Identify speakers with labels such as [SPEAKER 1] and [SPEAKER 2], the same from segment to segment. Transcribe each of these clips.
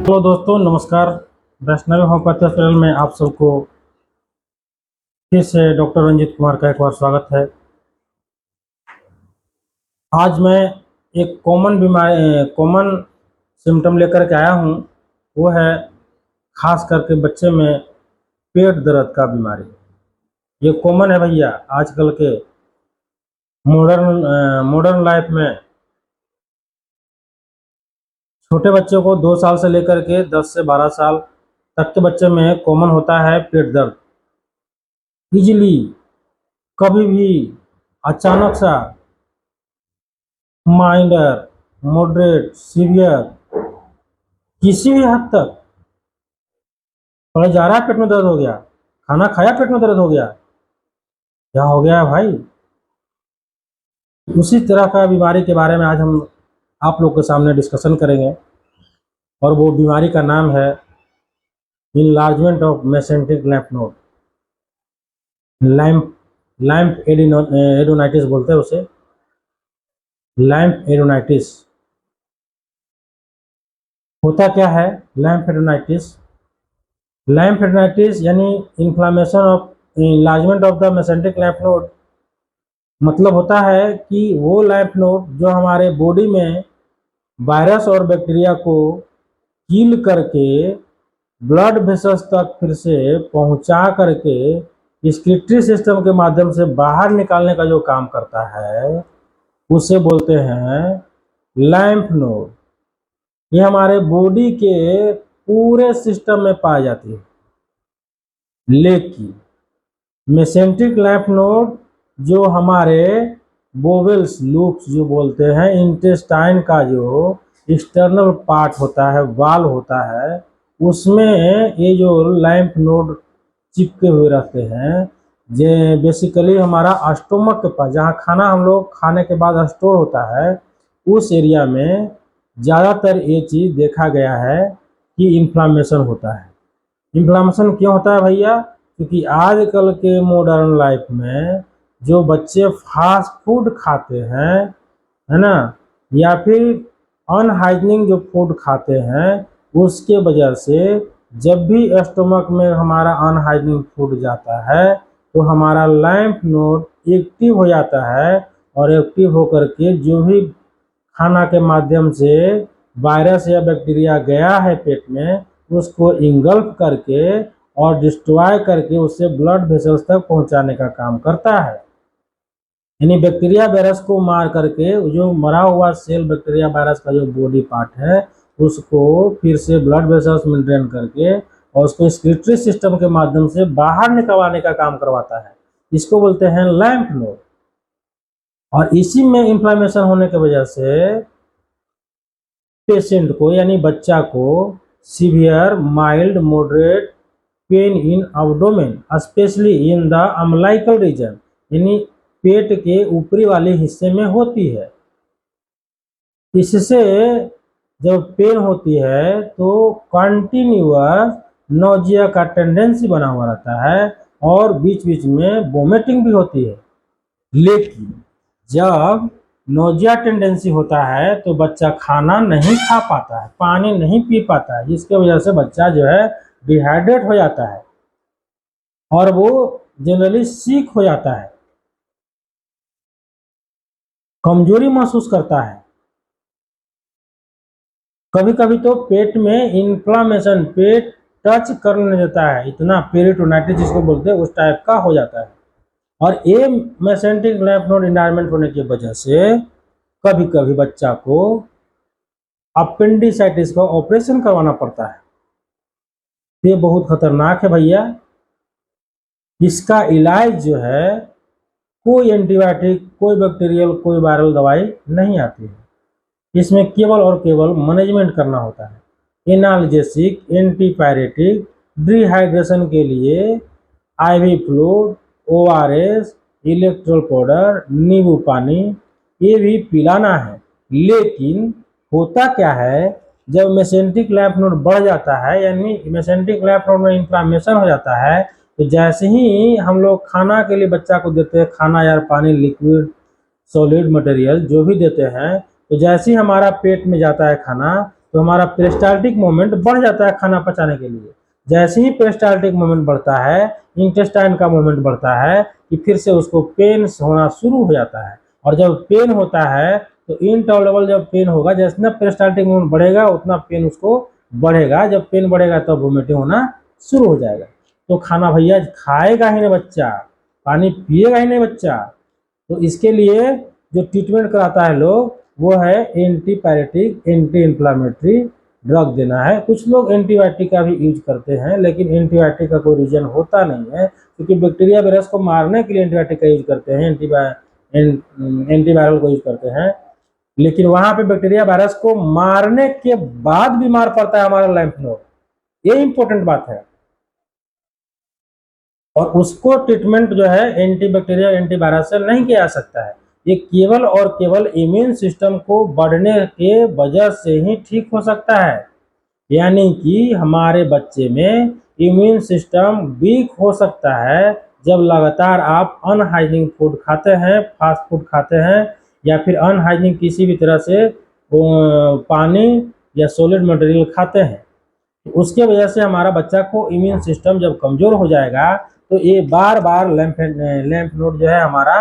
[SPEAKER 1] Hello दोस्तों, नमस्कार। Vaishnavi homeopathy hospital में आप सबको फिर से डॉक्टर रंजीत कुमार का एक बार स्वागत है। आज मैं एक कॉमन सिम्टम लेकर के आया हूँ। वो है खास करके बच्चे में पेट दर्द का बीमारी। ये कॉमन है भैया, आजकल के मॉडर्न लाइफ में छोटे बच्चों को 2 साल से लेकर के 10 से 12 साल तक के बच्चे में कॉमन होता है पेट दर्द। इजीली कभी भी अचानक सा माइनर, मॉडरेट, सीवियर, किसी भी हद तक पढ़े जा रहा है, पेट में दर्द हो गया, खाना खाया पेट में दर्द हो गया, क्या हो गया है भाई। उसी तरह का बीमारी के बारे में आज हम आप लोग के सामने डिस्कशन करेंगे और वो बीमारी का नाम है enlargement of mesenteric lymph node. Lymphadenitis बोलते हैं उसे, लैम्प एडोनाइटिस। होता क्या है लैम्प एडोनाइटिस? लैम्प एडोनाइटिस यानी inflammation of enlargement of the mesenteric lymph node. मतलब होता है कि वो lymph नोड जो हमारे बॉडी में वायरस और बैक्टीरिया को किल करके ब्लड वेसल्स तक फिर से पहुंचा करके स्क्रीटरी सिस्टम के माध्यम से बाहर निकालने का जो काम करता है उसे बोलते हैं lymph नोड। ये हमारे बॉडी के पूरे सिस्टम में पाई जाती है, लेकिन मेसेंट्रिक lymph नोड जो हमारे बोवेल्स लूप्स जो बोलते हैं, इंटेस्टाइन का जो एक्सटर्नल पार्ट होता है, वाल होता है, उसमें ये जो lymph नोड चिपके हुए रहते हैं। जे बेसिकली हमारा स्टोमक के पास, जहाँ खाना हम लोग खाने के बाद स्टोर होता है, उस एरिया में ज़्यादातर ये चीज़ देखा गया है कि इन्फ्लामेशन होता है। इन्फ्लामेशन क्यों होता है भैया? क्योंकि आजकल के मॉडर्न लाइफ में जो बच्चे फास्ट फूड खाते हैं, है ना, या फिर अनहाइजीनिक जो फूड खाते हैं, उसके वजह से जब भी स्टमक में हमारा अनहाइजीनिक फूड जाता है तो हमारा lymph नोड एक्टिव हो जाता है और एक्टिव होकर के जो भी खाना के माध्यम से वायरस या बैक्टीरिया गया है पेट में, उसको इंगल्फ करके और डिस्ट्रॉय करके उससे ब्लड वेसल्स तक पहुंचाने का काम करता है। यानी बैक्टीरिया वायरस को मार करके जो मरा हुआ सेल बैक्टीरिया वायरस का जो बॉडी पार्ट है उसको फिर से ब्लड वेसल्स में ड्रेन करके और उसको स्क्रीटरी सिस्टम के माध्यम से बाहर निकलवाने का काम करवाता है। इसको बोलते हैं lymph नोड। और इसी में इन्फ्लामेशन होने की वजह से पेशेंट को यानी बच्चा को severe, mild, moderate pain in abdomen specially in the umbilical region, यानी पेट के ऊपरी वाले हिस्से में होती है। इससे जब पेन होती है तो कंटिन्यूअस नोजिया का टेंडेंसी बना हुआ रहता है और बीच बीच में वोमिटिंग भी होती है। लेकिन जब नोजिया टेंडेंसी होता है तो बच्चा खाना नहीं खा पाता है, पानी नहीं पी पाता है, जिसके वजह से बच्चा जो है डिहाइड्रेट हो जाता है और वो जनरली सीक हो जाता है, कमजोरी महसूस करता है। कभी कभी तो पेट में इन्फ्लामेशन, पेट टच करने नहीं देता है, इतना पेरिटोनाइटिस जिसको बोलते हैं उस टाइप का हो जाता है। और ये मेसेंटिक lymph नोड इनवायरमेंट होने की वजह से कभी कभी बच्चा को अपेंडिसाइटिस का ऑपरेशन करवाना पड़ता है। ये बहुत खतरनाक है भैया। इसका इलाज जो है कोई एंटीबायोटिक, कोई बैक्टीरियल, कोई वायरल दवाई नहीं आती है। इसमें केवल और केवल मैनेजमेंट करना होता है। एनाल्जेसिक, एंटीपायरेटिक, डिहाइड्रेशन के लिए IV fluid, ORS, Electral powder, नींबू पानी, ये भी पिलाना है। लेकिन होता क्या है, जब मेसेंटिक lymph नोड बढ़ जाता है यानी मेसेंटिक lymph नोड में इन्फ्लामेशन हो जाता है, तो जैसे ही हम लोग खाना के लिए बच्चा को देते हैं, खाना या पानी, लिक्विड, सॉलिड मटेरियल जो भी देते हैं, तो जैसे ही हमारा पेट में जाता है खाना तो हमारा पेरिस्टाल्टिक मूवमेंट बढ़ जाता है खाना पचाने के लिए। जैसे ही पेरिस्टाल्टिक मूवमेंट बढ़ता है, इंटेस्टाइन का मूवमेंट बढ़ता है कि फिर से उसको पेन होना शुरू हो जाता है। और जब पेन होता है तो इनटॉलरेबल जब पेन होगा, जितना पेरिस्टाल्टिक मूवमेंट बढ़ेगा उतना पेन उसको बढ़ेगा। जब पेन बढ़ेगा तब वोमिटिंग होना शुरू हो जाएगा। तो खाना भैया खाएगा ही नहीं बच्चा, पानी पिएगा ही नहीं बच्चा। तो इसके लिए जो ट्रीटमेंट कराता है लोग वो है एंटीपायरेटिक, एंटी इन्फ्लामेटरी ड्रग देना है। कुछ लोग एंटीबायोटिक का भी यूज करते हैं, लेकिन एंटीबायोटिक का कोई रीजन होता नहीं है, क्योंकि बैक्टीरिया वायरस को मारने के लिए एंटीबायोटिक का यूज करते हैं, एंटीवायरल को यूज करते हैं। लेकिन वहां पे बैक्टीरिया वायरस को मारने के बाद बीमार पड़ता है हमारा लैंफ नोड, ये इंपॉर्टेंट बात है। और उसको ट्रीटमेंट जो है एंटीबैक्टीरियल एंटीवायरस से नहीं किया जा सकता है। ये केवल और केवल इम्यून सिस्टम को बढ़ने के वजह से ही ठीक हो सकता है। यानी कि हमारे बच्चे में इम्यून सिस्टम वीक हो सकता है जब लगातार आप अनहाइजीनिक फूड खाते हैं, फास्ट फूड खाते हैं, या फिर अनहाइजीनिक किसी भी तरह से पानी या सॉलिड मटेरियल खाते हैं। उसके वजह से हमारा बच्चा को इम्यून सिस्टम जब कमजोर हो जाएगा तो ये बार बार लैंफ नोड जो है हमारा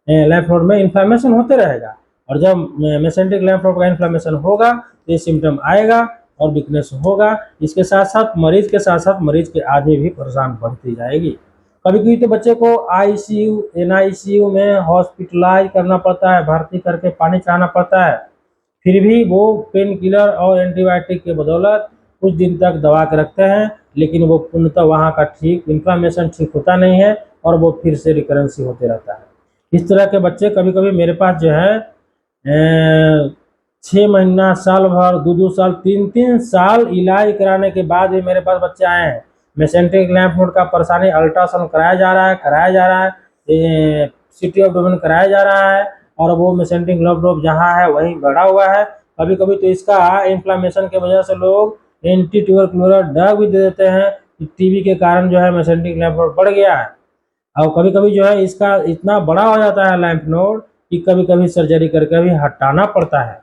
[SPEAKER 1] लैंफ नोड में इन्फ्लामेशन होते रहेगा। और जब मेसेंटिक लैंफ नोड का इन्फ्लामेशन होगा तो ये सिम्टम आएगा और वीकनेस होगा। इसके साथ साथ मरीज के आगे भी परेशान बढ़ती जाएगी। कभी कभी तो बच्चे को आईसीयू, एनआईसीयू में हॉस्पिटलाइज करना पड़ता है, भर्ती करके पानी चढ़ाना पड़ता है। फिर भी वो पेन किलर और एंटीबायोटिक के बदौलत कुछ दिन तक दबा के रखते हैं, लेकिन वो पूर्णतः वहाँ का ठीक इन्फ्लामेशन ठीक होता नहीं है और वो फिर से रिकरेंसी होते रहता है। इस तरह के बच्चे कभी कभी मेरे पास जो है 6 महीना, साल भर, 2 साल, 3 साल इलाज कराने के बाद भी मेरे पास बच्चे आए हैं। मेसेंट्रिक लैंफ नोड का परेशानी, अल्ट्रासाउंड कराया जा रहा है, सिटी ऑफ डोमेन कराया जा रहा है, और वो मेसेंट्रिक लैंफ नोड जहाँ है वहीं बढ़ा हुआ है। कभी कभी तो इसका इन्फ्लामेशन की वजह से लोग एंटी ट्यूबरकुलर ड्रग भी दे देते हैं कि टीबी के कारण जो है मेसेंट्रिक लैंफ नोड बढ़ गया है। और कभी कभी जो है इसका इतना बड़ा हो जाता है लैंफ नोड कि कभी कभी सर्जरी करके भी हटाना पड़ता है।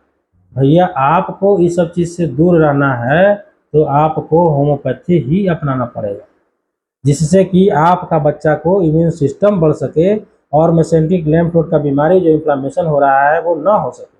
[SPEAKER 1] भैया आपको इस सब चीज़ से दूर रहना है तो आपको होम्योपैथी ही अपनाना पड़ेगा, जिससे कि आपका बच्चा को इम्यून सिस्टम बढ़ सके और मेसेंट्रिक लैंफ नोड का बीमारी जो इन्फ्लामेशन हो रहा है वो ना हो सके।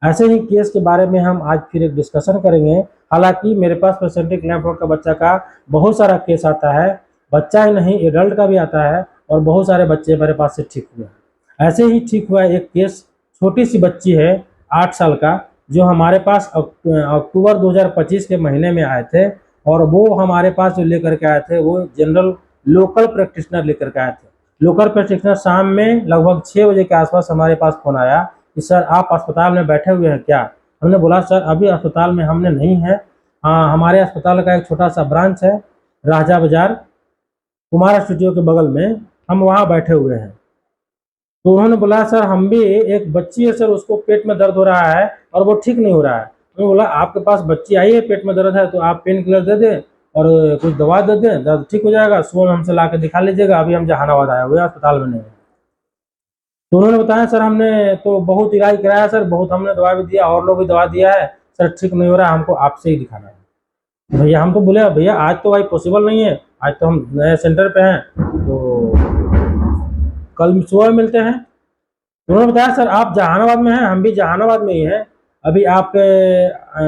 [SPEAKER 1] ऐसे ही केस के बारे में हम आज फिर एक डिस्कशन करेंगे। हालांकि मेरे पास मेसेंट्रिक लैंफ नोड का बच्चा का बहुत सारा केस आता है, बच्चा ही नहीं एडल्ट का भी आता है, और बहुत सारे बच्चे मेरे पास से ठीक हुए हैं। ऐसे ही ठीक हुआ एक केस, छोटी सी बच्ची है 8 साल का, जो हमारे पास अक्टूबर 2025 के महीने में आए थे। और वो हमारे पास जो लेकर के आए थे वो जनरल लोकल प्रैक्टिशनर लेकर के आए थे। लोकल प्रैक्टिशनर शाम में लगभग 6 बजे के आसपास हमारे पास फ़ोन आया कि सर आप अस्पताल में बैठे हुए हैं क्या। हमने बोला सर अभी अस्पताल में हमने नहीं है, हाँ हमारे अस्पताल का एक छोटा सा ब्रांच है राजा बाजार कुमार स्टूडियो के बगल में, हम वहाँ बैठे हुए हैं। तो उन्होंने बोला सर हम भी, एक बच्ची है सर उसको पेट में दर्द हो रहा है और वो ठीक नहीं हो रहा है। मैंने बोला आपके पास बच्ची आई है पेट में दर्द है तो आप पेन किलर दे दें और कुछ दवा दे दें, दर्द ठीक हो जाएगा, सुबह में हमसे ला के दिखा लीजिएगा, अभी हम जहानाबाद आए हुए अस्पताल में नहीं है। तो उन्होंने बताया सर हमने तो बहुत इलाज कराया सर, बहुत हमने दवा भी दिया और लोग भी दवा दिया है सर, ठीक नहीं हो रहा है, हमको आपसे ही दिखाना है। भैया हम तो बोले भैया आज तो भाई पॉसिबल नहीं है, आज तो हम नए सेंटर पे हैं, तो कल सुबह मिलते हैं। उन्होंने बताया सर आप जहानाबाद में हैं, हम भी जहानाबाद में ही हैं, अभी आप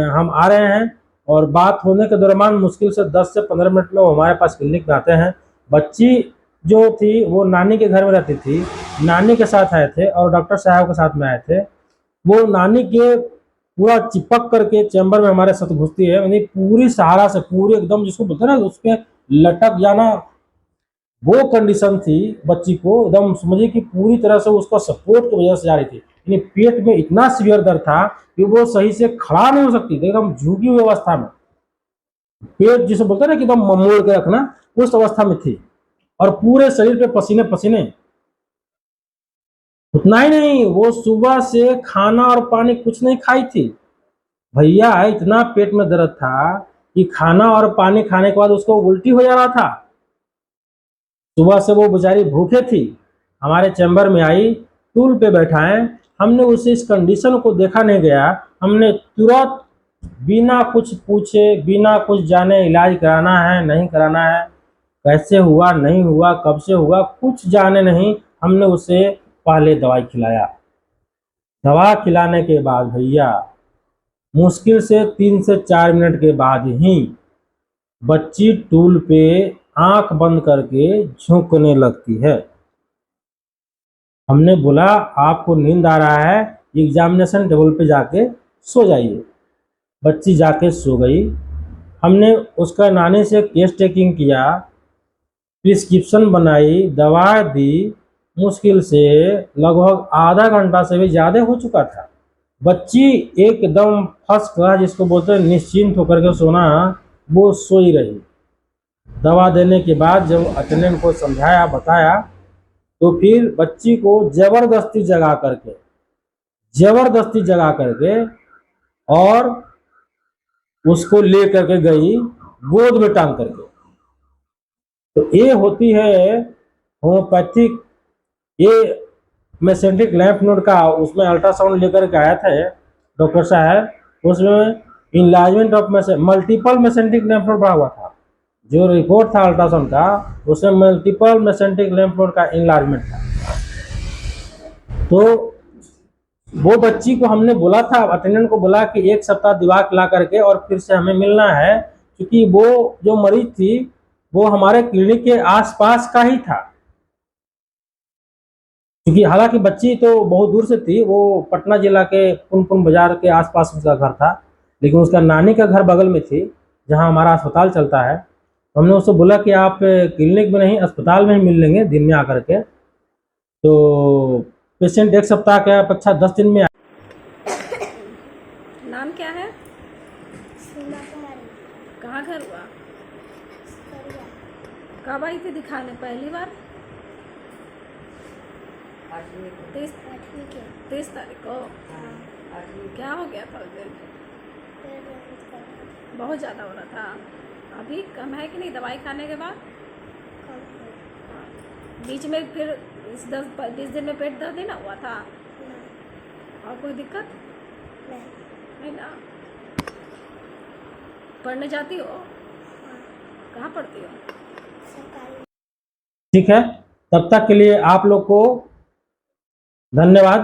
[SPEAKER 1] हम आ रहे हैं। और बात होने के दौरान मुश्किल से 10 से 15 मिनट में वो हमारे पास क्लिनिक में आते हैं। बच्ची जो थी वो नानी के घर में रहती थी, नानी के साथ आए थे और डॉक्टर साहब के साथ में आए थे। वो नानी के पूरा चिपक करके चैम्बर में हमारे साथ घुसती है, यानी पूरी सहारा से, पूरी एकदम जिसको बोलते हैं ना उसके लटक जाना, वो कंडीशन थी बच्ची को, एकदम समझिए कि पूरी तरह से उसका सपोर्ट की वजह से जा रही थी। यानी पेट में इतना सीवियर दर्द था कि वो सही से खड़ा नहीं हो सकती थी, एकदम झुकी हुई अवस्था में, पेट जिसे बोलते हैं ना कि एकदम मोड़ के रखना, उस अवस्था में थी। और पूरे शरीर पे पसीने पसीने। उतना ही नहीं, वो सुबह से खाना और पानी कुछ नहीं खाई थी भैया, इतना पेट में दर्द था कि खाना और पानी खाने के बाद उसको उल्टी हो जा रहा था। सुबह से वो बेचारी भूखे थी, हमारे चैम्बर में आई, टूल पे बैठाएं, हमने उसे इस कंडीशन को देखा नहीं गया, हमने तुरंत बिना कुछ पूछे, बिना कुछ जाने इलाज कराना है नहीं कराना है, कैसे हुआ नहीं हुआ, कब से हुआ, कुछ जाने नहीं, हमने उसे पहले दवाई खिलाया। दवा खिलाने के बाद भैया मुश्किल से 3 से 4 मिनट के बाद ही बच्ची टूल पे आंख बंद करके झुकने लगती है। हमने बोला आपको नींद आ रहा है, एग्जामिनेशन टेबल पे जाके सो जाइए। बच्ची जाके सो गई। हमने उसका नानी से केस टेकिंग किया, प्रिस्क्रिप्शन बनाई, दवा दी। मुश्किल से लगभग आधा घंटा से भी ज़्यादा हो चुका था। बच्ची एकदम फर्स्ट क्लास, जिसको बोलते हैं निश्चिंत होकर के सोना, वो सो ही रही। दवा देने के बाद जब अटेंडेंट को समझाया बताया तो फिर बच्ची को जबरदस्ती जगा करके और उसको ले करके गई गोद में टांग करके। तो ये होती है होम्योपैथिक, ये मेसेंटिक लैंफ नोड का उसमें अल्ट्रासाउंड लेकर के आया था डॉक्टर साहब, उसमें इनलार्जमेंट ऑफ मल्टीपल मेसेंटिक लैंफ नोड बढ़ा हुआ था। जो रिपोर्ट था अल्ट्रासाउंड का उसमें मल्टीपल मेसेंटिक लैंफ नोड का इनलार्जमेंट था। तो वो बच्ची को हमने बोला था, अटेंडेंट को बोला कि 1 सप्ताह दवा खिला करके और फिर से हमें मिलना है, क्योंकि वो जो मरीज थी वो हमारे क्लिनिक के आसपास का ही था। क्योंकि हालांकि बच्ची तो बहुत दूर से थी, वो पटना जिला के पुनपुन बाजार के आसपास उसका घर था, लेकिन उसका नानी का घर बगल में थी जहां हमारा अस्पताल चलता है। तो हमने उससे बोला कि आप क्लिनिक में नहीं अस्पताल में ही मिल लेंगे दिन में आकर के। तो पेशेंट 1 सप्ताह के अपेक्षा 10 दिन में।
[SPEAKER 2] नाम क्या है? कहाँ घर हुआ? कब आई थी दिखाने पहली बार? 30 तारीख को। क्या हो गया था उस दिन? बहुत ज़्यादा हो रहा था। अभी कम है कि नहीं दवाई खाने के बाद? बीच में फिर इस 10-20 दिन में पेट दर्द ही ना हुआ था? और कोई दिक्कत नहीं ना? पढ़ने जाती हो? कहाँ पढ़ती हो?
[SPEAKER 1] ठीक है, तब तक के लिए आप लोग को धन्यवाद।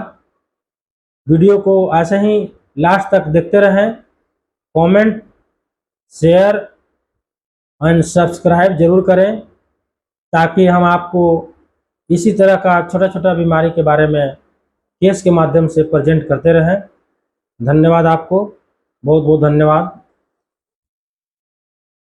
[SPEAKER 1] वीडियो को ऐसे ही लास्ट तक देखते रहें। कमेंट, शेयर एंड सब्सक्राइब जरूर करें, ताकि हम आपको इसी तरह का छोटा छोटा बीमारी के बारे में केस के माध्यम से प्रेजेंट करते रहें। धन्यवाद, आपको बहुत बहुत धन्यवाद।